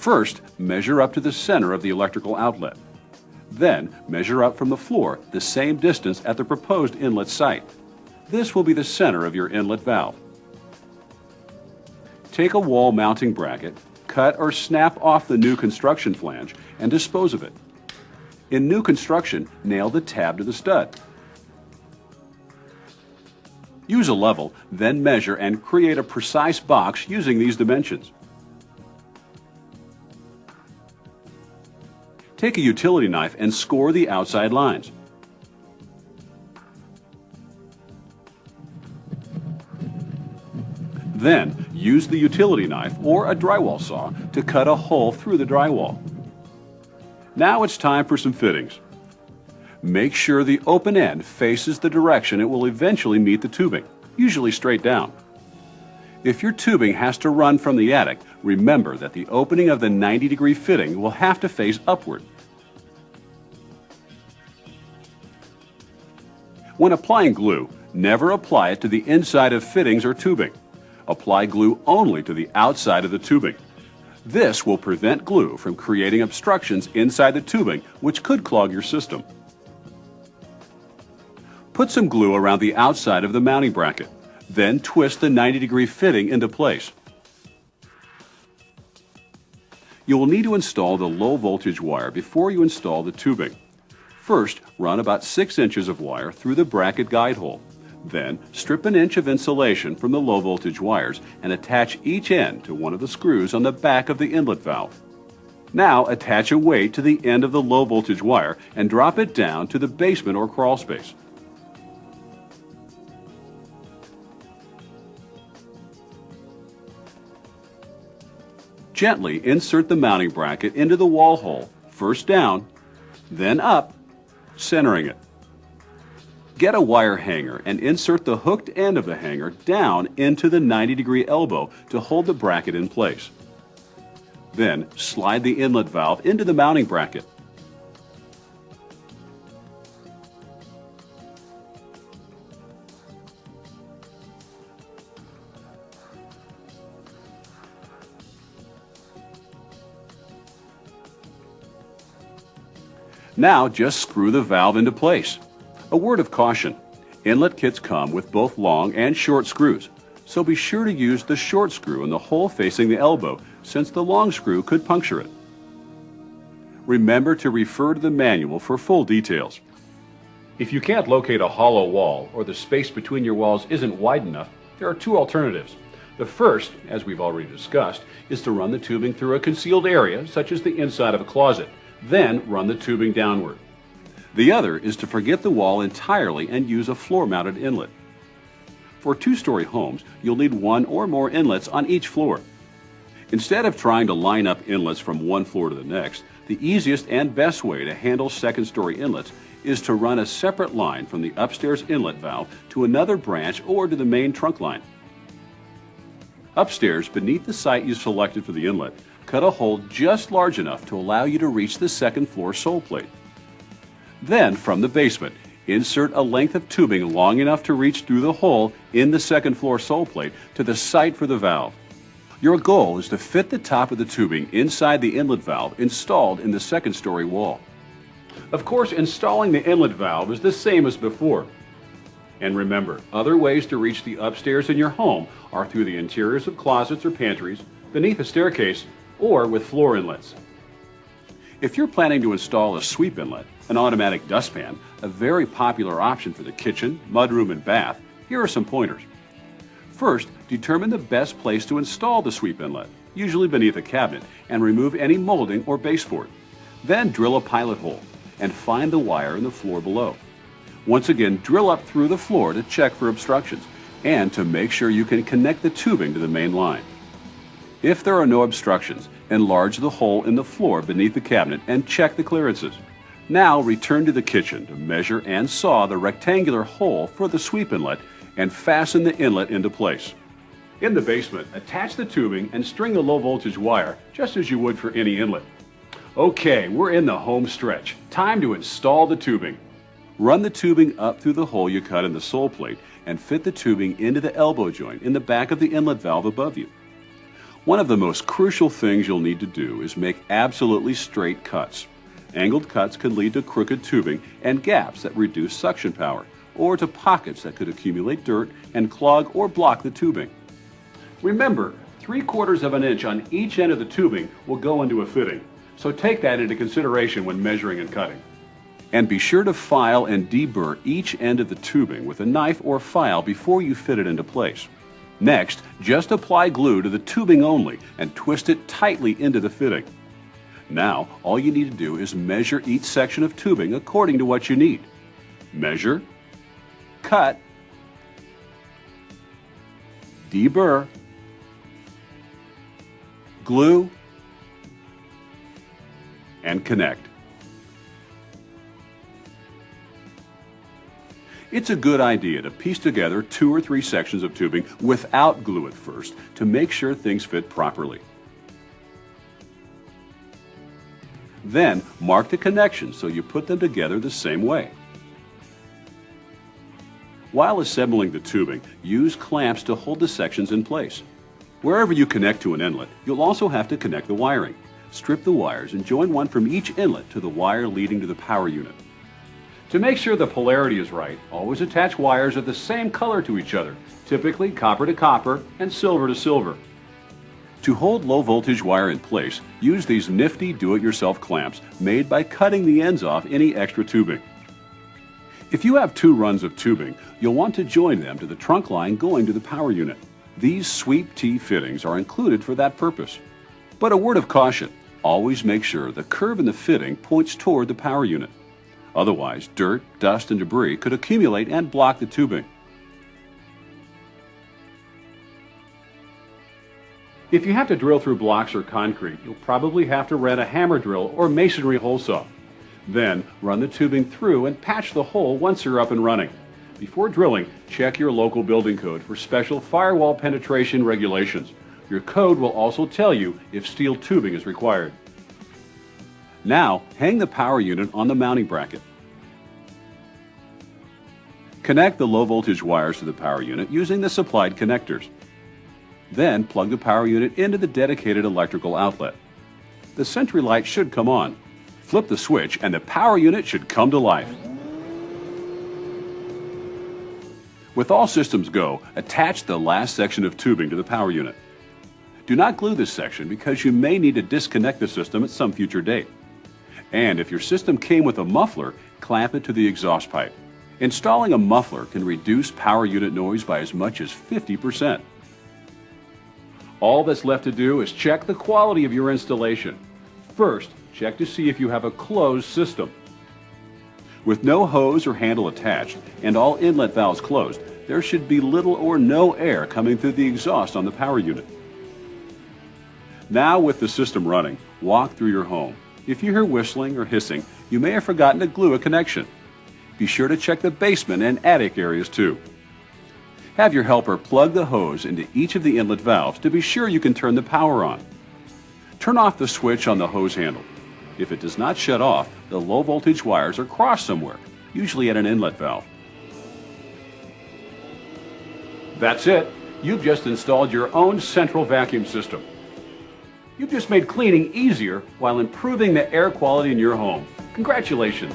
First, measure up to the center of the electrical outlet. Then, measure up from the floor the same distance at the proposed inlet site. This will be the center of your inlet valve. Take a wall mounting bracket, cut or snap off the new construction flange, and dispose of it. In new construction, nail the tab to the stud. Use a level, then measure and create a precise box using these dimensions. Take a utility knife and score the outside lines. Then, use the utility knife or a drywall saw to cut a hole through the drywall. Now it's time for some fittings. Make sure the open end faces the direction it will eventually meet the tubing, usually straight down. If your tubing has to run from the attic, remember that the opening of the 90-degree fitting will have to face upward. When applying glue, never apply it to the inside of fittings or tubing. Apply glue only to the outside of the tubing. This will prevent glue from creating obstructions inside the tubing, which could clog your system. Put some glue around the outside of the mounting bracket. Then twist the 90-degree fitting into place. You will need to install the low voltage wire before you install the tubing. First, run about 6 inches of wire through the bracket guide hole. Then, strip an inch of insulation from the low voltage wires and attach each end to one of the screws on the back of the inlet valve. Now, attach a weight to the end of the low voltage wire and drop it down to the basement or crawl space. Gently insert the mounting bracket into the wall hole, first down, then up, centering it. Get a wire hanger and insert the hooked end of the hanger down into the 90-degree elbow to hold the bracket in place. Then slide the inlet valve into the mounting bracket. Now just screw the valve into place. A word of caution, inlet kits come with both long and short screws, so be sure to use the short screw in the hole facing the elbow, since the long screw could puncture it. Remember to refer to the manual for full details. If you can't locate a hollow wall or the space between your walls isn't wide enough, there are two alternatives. The first, as we've already discussed, is to run the tubing through a concealed area, such as the inside of a closet. Then run the tubing downward. The other is to forget the wall entirely and use a floor-mounted inlet. For two-story homes, you'll need one or more inlets on each floor. Instead of trying to line up inlets from one floor to the next, the easiest and best way to handle second-story inlets is to run a separate line from the upstairs inlet valve to another branch or to the main trunk line. Upstairs, beneath the site you selected for the inlet, cut a hole just large enough to allow you to reach the second floor sole plate. Then, from the basement, insert a length of tubing long enough to reach through the hole in the second floor sole plate to the site for the valve. Your goal is to fit the top of the tubing inside the inlet valve installed in the second story wall. Of course, installing the inlet valve is the same as before. And remember, other ways to reach the upstairs in your home are through the interiors of closets or pantries, beneath a staircase, or with floor inlets. If you're planning to install a sweep inlet, an automatic dustpan, a very popular option for the kitchen, mudroom, and bath, here are some pointers. First, determine the best place to install the sweep inlet, usually beneath a cabinet, and remove any molding or baseboard. Then drill a pilot hole and find the wire in the floor below. Once again, drill up through the floor to check for obstructions and to make sure you can connect the tubing to the main line. If there are no obstructions, enlarge the hole in the floor beneath the cabinet and check the clearances. Now return to the kitchen to measure and saw the rectangular hole for the sweep inlet and fasten the inlet into place. In the basement, attach the tubing and string the low voltage wire just as you would for any inlet. Okay, we're in the home stretch. Time to install the tubing. Run the tubing up through the hole you cut in the sole plate and fit the tubing into the elbow joint in the back of the inlet valve above you. One of the most crucial things you'll need to do is make absolutely straight cuts. Angled cuts can lead to crooked tubing and gaps that reduce suction power, or to pockets that could accumulate dirt and clog or block the tubing. Remember, 3/4 of an inch on each end of the tubing will go into a fitting, so take that into consideration when measuring and cutting. And be sure to file and deburr each end of the tubing with a knife or file before you fit it into place. Next, just apply glue to the tubing only and twist it tightly into the fitting. Now, all you need to do is measure each section of tubing according to what you need. Measure, cut, deburr, glue, and connect. It's a good idea to piece together 2 or 3 sections of tubing without glue at first to make sure things fit properly. Then mark the connections so you put them together the same way. While assembling the tubing, use clamps to hold the sections in place. Wherever you connect to an inlet, you'll also have to connect the wiring. Strip the wires and join one from each inlet to the wire leading to the power unit. To make sure the polarity is right, always attach wires of the same color to each other, typically copper to copper and silver to silver. To hold low voltage wire in place, use these nifty do-it-yourself clamps made by cutting the ends off any extra tubing. If you have 2 runs of tubing, you'll want to join them to the trunk line going to the power unit. These sweep T fittings are included for that purpose. But a word of caution, always make sure the curve in the fitting points toward the power unit. Otherwise, dirt, dust, and debris could accumulate and block the tubing. If you have to drill through blocks or concrete, you'll probably have to rent a hammer drill or masonry hole saw. Then, run the tubing through and patch the hole once you're up and running. Before drilling, check your local building code for special firewall penetration regulations. Your code will also tell you if steel tubing is required. Now, hang the power unit on the mounting bracket. Connect the low voltage wires to the power unit using the supplied connectors. Then plug the power unit into the dedicated electrical outlet. The sentry light should come on. Flip the switch and the power unit should come to life. With all systems go, attach the last section of tubing to the power unit. Do not glue this section because you may need to disconnect the system at some future date. And if your system came with a muffler, clamp it to the exhaust pipe. Installing a muffler can reduce power unit noise by as much as 50%. All that's left to do is check the quality of your installation. First, check to see if you have a closed system. With no hose or handle attached and all inlet valves closed, there should be little or no air coming through the exhaust on the power unit. Now, with the system running, walk through your home. If you hear whistling or hissing, you may have forgotten to glue a connection. Be sure to check the basement and attic areas too. Have your helper plug the hose into each of the inlet valves to be sure you can turn the power on. Turn off the switch on the hose handle. If it does not shut off, the low voltage wires are crossed somewhere, usually at an inlet valve. That's it. You've just installed your own central vacuum system. You've just made cleaning easier while improving the air quality in your home. Congratulations!